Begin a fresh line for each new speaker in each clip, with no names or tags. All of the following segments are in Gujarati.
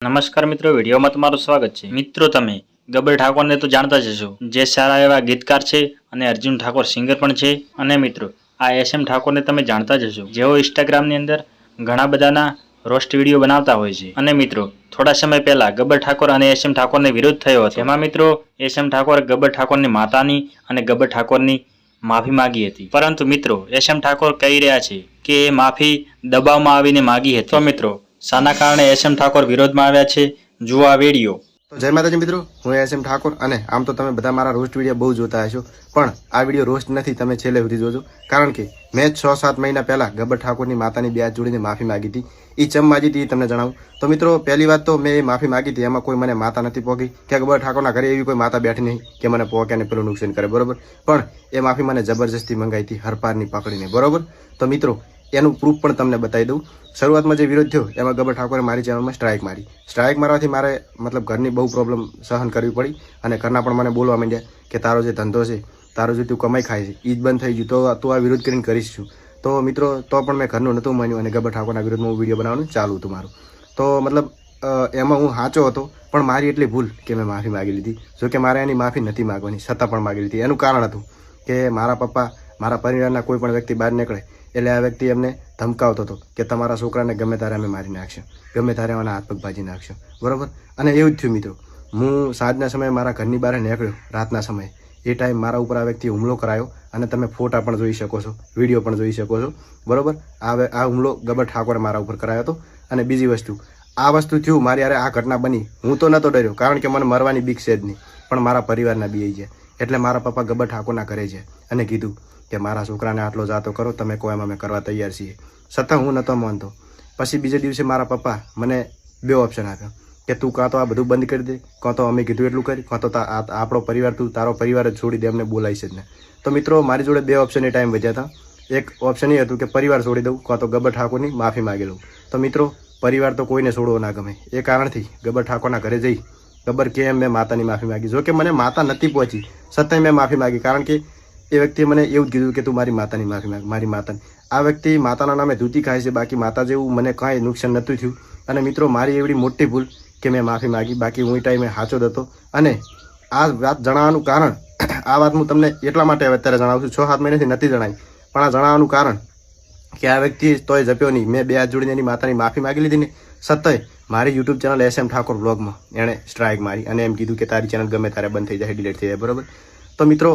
નમસ્કાર મિત્રો, વિડીયોમાં તમારું સ્વાગત છે। મિત્રો, તમે ગબ્બર ઠાકોરને તો જાણતા જ હશો, જે સારા એવા ગીતકાર છે અને અર્જુન ઠાકોર સિંગર પણ છે। અને મિત્રો, આ એસએમ ઠાકોરને તમે જાણતા જ હશો, જેઓ ઇન્સ્ટાગ્રામની અંદર ઘણા બધાના રોસ્ટ વિડીયો બનાવતા હોય છે। અને મિત્રો, થોડા સમય પહેલા ગબ્બર ઠાકોર અને એસએમ ઠાકોરને વિરોધ થયો હતો, જેમાં મિત્રો એસએમ ઠાકોરે ગબ્બર ઠાકોરની માતાની અને ગબ્બર ઠાકોરની માફી માંગી હતી। પરંતુ મિત્રો, એસએમ ઠાકોર કહી રહ્યા છે કે એ માફી દબાવમાં આવીને માંગી હતી। તો મિત્રો, શાના કારણે એસએમ ઠાકોર વિરોધમાં આવ્યા છે, જુઓ આ વિડીયો।
તો જય માતાજી મિત્રો, હું એસએમ ઠાકોર અને આમ તો તમે બધા મારા રોસ્ટ વિડીયો બહુ જોતા હશો, પણ આ વિડીયો રોસ્ટ નથી, તમે છેલ્લે સુધી જોજો। કારણ કે મેં 6-7 મહિના પહેલા ગબ્બર ઠાકોરની માતાની બે હાથ જોડીને માફી માગી હતી। એ ચમ માગી હતી એ તમને જણાવું તો મિત્રો, પહેલી વાત તો મેં એ માફી માગી હતી, એમાં કોઈ મને માતા નથી પોગી કે ગબ્બર ઠાકોરના ઘરે એવી કોઈ માતા બેઠી નહીં કે મને પોકે અને પેલું નુકસાન કરે, બરોબર। પણ એ માફી મને જબરજસ્તી મંગાવી હતી, હરપારની પકડીને, બરોબર। તો મિત્રો, એનું પ્રૂફ પણ તમને બતાવી દઉં। શરૂઆતમાં જે વિરોધ થયો એમાં ગબ્બર ઠાકોરે મારી ચેનલમાં સ્ટ્રાઇક મારી। સ્ટ્રાઇક મારવાથી મારે મતલબ ઘરની બહુ પ્રોબ્લેમ સહન કરવી પડી અને ઘરના પણ મને બોલવા માંડ્યા કે તારો જે ધંધો છે, તારો જે તું કમાઈ ખાય છે, એ જ બંધ થઈ ગયું, તો તું આ વિરોધ કરીને કરીશ છું। તો મિત્રો, તો પણ મેં ઘરનું નહોતું માન્યું અને ગબ્બર ઠાકોરના વિરોધમાં હું વિડીયો બનાવવાનું ચાલુ હતું મારું। તો મતલબ એમાં હું સાચો હતો, પણ મારી એટલી ભૂલ કે મેં માફી માગી લીધી। જો કે મારે એની માફી નથી માગવાની, છતાં પણ માગી લીધી। એનું કારણ હતું કે મારા પપ્પા, મારા પરિવારના કોઈ પણ વ્યક્તિ બહાર નીકળે એટલે આ વ્યક્તિ એમને ધમકાવતો હતો કે તમારા છોકરાને ગમે ત્યારે અમે મારી નાખશું, ગમે ત્યારે એના હાથ પગ ભાજી નાખશું, બરોબર। અને એવું જ થયું મિત્રો। હું સાંજના સમયે મારા ઘરની બહાર નીકળ્યો, રાતના સમયે, એ ટાઈમ મારા ઉપર આ વ્યક્તિએ હુમલો કરાયો અને તમે ફોટા પણ જોઈ શકો છો, વિડીયો પણ જોઈ શકો છો, બરોબર। આ હુમલો ગબ્બર ઠાકોરે મારા ઉપર કરાયો હતો। અને બીજી વસ્તુ, આ વસ્તુ થયું મારી યારે, આ ઘટના બની, હું તો નહોતો ડર્યો કારણ કે મને મરવાની બીક છે જ નહીં, પણ મારા પરિવારના બી ગયા। એટલે મારા પપ્પા ગબ્બર ઠાકોરના ઘરે છે અને કીધું કે મારા છોકરાને આટલો જાતો કરો તમે, કોઈ એમાં અમે કરવા તૈયાર છીએ, છતાં હું નહોતો માનતો। પછી બીજે દિવસે મારા પપ્પા મને બે ઓપ્શન આપ્યો કે તું કાં તો આ બધું બંધ કરી દે, કાં તો અમે કીધું એટલું કરી, કાં તો આપણો પરિવાર, તું તારો પરિવાર જ છોડી દે, અમને બોલાવીશ જ ને। તો મિત્રો, મારી જોડે બે ઓપ્શન એ ટાઈમ વધ્યા હતા। એક ઓપ્શન એ હતું કે પરિવાર છોડી દઉં, કાં તો ગબ્બર ઠાકોરની માફી માગી લઉં। તો મિત્રો, પરિવાર તો કોઈને છોડવો ના ગમે, એ કારણથી ગબ્બર ઠાકોરના ઘરે જઈ ગબ્બર કેમ મેં માતાની માફી માગી। જો કે મને માતા નથી પહોંચી, છતાંય મેં માફી માગી, કારણ કે એ વ્યક્તિએ મને એવું જ કીધું કે તું મારી માતાની માફી માગ, મારી માતાની। આ વ્યક્તિ માતાના નામે ધૂતી ખાય છે, બાકી માતા જેવું મને કાંઈ નુકસાન નહોતું થયું। અને મિત્રો, મારી એવડી મોટી ભૂલ કે મેં માફી માગી, બાકી હું એ ટાઈમે સાચો જ હતો। અને આ વાત જણાવવાનું કારણ, આ વાત હું તમને એટલા માટે અત્યારે જણાવું છું, 6-7 મહિનાથી નથી જણાવી, પણ આ જણાવવાનું કારણ કે આ વ્યક્તિ તોય જપ્યો નહીં। મેં બે હાથ જોડીને એની માતાની માફી માગી લીધી ને, છતાંય મારી યુટ્યુબ ચેનલ એસએમ ઠાકોર બ્લોગમાં એણે સ્ટ્રાઇક મારી અને એમ કીધું કે તારી ચેનલ ગમે ત્યારે બંધ થઈ જાય, ડિલીટ થઈ જાય, બરાબર। તો મિત્રો,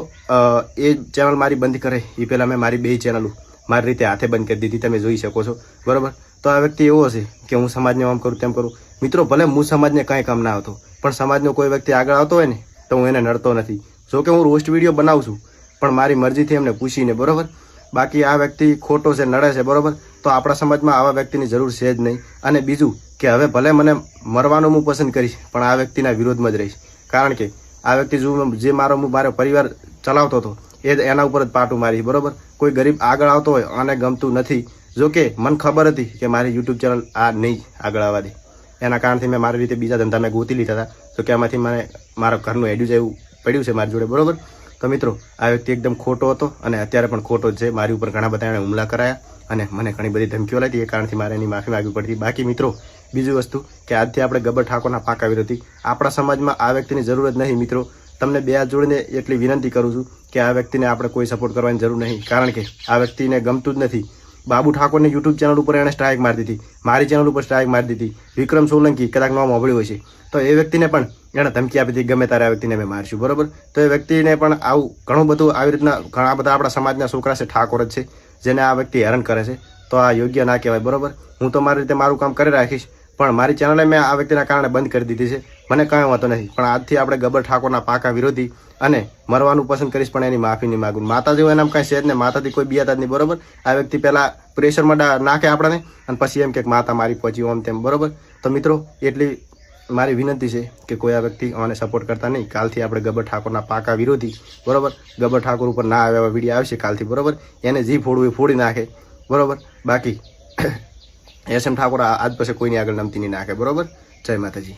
એ ચેનલ મારી બંધ કરે એ પહેલાં મેં મારી બે ચેનલો મારી રીતે હાથે બંધ કરી દીધી, તમે જોઈ શકો છો, બરાબર। તો આ વ્યક્તિ એવો હશે કે હું સમાજને આમ કરું તેમ કરું। મિત્રો, ભલે હું સમાજને કાંઈ કામ ના આવતો, પણ સમાજનો કોઈ વ્યક્તિ આગળ આવતો હોય ને તો હું એને નડતો નથી। જો કે હું રોસ્ટ વિડીયો બનાવું છું, પણ મારી મરજીથી એમને પૂછીને, બરાબર। બાકી આ વ્યક્તિ ખોટો છે, નડે છે, બરાબર। તો આપણા સમાજમાં આવા વ્યક્તિની જરૂર છે જ નહીં। અને બીજું કે હવે ભલે મને મરવાનું હું પસંદ કરીશ, પણ આ વ્યક્તિના વિરોધમાં જ રહીશ, કારણ કે આ વ્યક્તિ જે મારો પરિવાર ચલાવતો હતો એ એના ઉપર જ પાટું મારી, બરોબર। કોઈ ગરીબ આગળ આવતો હોય આને ગમતું નથી। જો કે મને ખબર હતી કે મારી યુટ્યુબ ચેનલ આ નહીં આગળ આવવા દે, એના કારણથી મેં મારી રીતે બીજા ધંધા મેં ગોતી લીધા હતા। તો કે આમાંથી મને મારા ઘરનું એડ્યુજ એવું પડ્યું છે મારી જોડે, બરોબર। તો મિત્રો, આ વ્યક્તિ એકદમ ખોટો હતો અને અત્યારે પણ ખોટો જ છે। મારી ઉપર ઘણા બધા એણે હુમલા કરાયા અને મને ઘણી બધી ધમકીઓ લાગી, એ કારણથી મારે એની માફી માગવી પડતી। બાકી મિત્રો, બીજી વસ્તુ કે આજથી આપણે ગબ્બર ઠાકોરના પાકા વિરોધી, આપણા સમાજમાં આ વ્યક્તિની જરૂર જ નહીં। મિત્રો, તમને બે હાથ જોડીને એટલી વિનંતી કરું છું કે આ વ્યક્તિને આપણે કોઈ સપોર્ટ કરવાની જરૂર નહીં, કારણ કે આ વ્યક્તિને ગમતું જ નથી। બાબુ ઠાકોરની યુટ્યુબ ચેનલ ઉપર એણે સ્ટ્રાઇક મારી દીધી, મારી ચેનલ ઉપર સ્ટ્રાઇક મારી દીધી। વિક્રમ સોલંકી, કદાચ નામ સાંભળ્યું હોય છે, તો એ વ્યક્તિને પણ એણે ધમકી આપી હતી ગમે ત્યારે આ વ્યક્તિને અમે મારશું, બરોબર। તો એ વ્યક્તિને પણ આવું ઘણું બધું આવી રીતના ઘણા બધા આપણા સમાજના છોકરા છે, ઠાકોર જ છે, જેને આ વ્યક્તિ હેરાન કરે છે, તો આ યોગ્ય ના કહેવાય, બરોબર। હું તો મારી રીતે મારું કામ કરી રાખીશ, પણ મારી ચેનલે મેં આ વ્યક્તિના કારણે બંધ કરી દીધી છે, મને કાંઈ વાંધો નથી। પણ આજથી આપણે ગબ્બર ઠાકોરના પાકા વિરોધી અને મરવાનું પસંદ કરીશ, પણ એની માફી નહીં માગું। માતા જેવું એનામ કાંઈ છે જ ને, માતાથી કોઈ બિયાતા જ નહીં, બરોબર। આ વ્યક્તિ પહેલાં પ્રેશરમાં નાખે આપણને અને પછી એમ કે માતા મારી પહોંચી ઓમ તેમ, બરોબર। તો મિત્રો, એટલી મારી વિનંતી છે કે કોઈ આ વ્યક્તિ આને સપોર્ટ કરતા નહીં। કાલથી આપણે ગબ્બર ઠાકોરના પાકા વિરોધી, બરોબર। ગબ્બર ઠાકોર ઉપર ના આવે એવા વિડીયો આવશે કાલથી, બરોબર। એને જે ફોડવું એ ફોડી નાખે, બરોબર। બાકી એસએમ ઠાકોર આજ પછી કોઈની આગળ નમતી નહીં નાખે, બરોબર। જય માતાજી।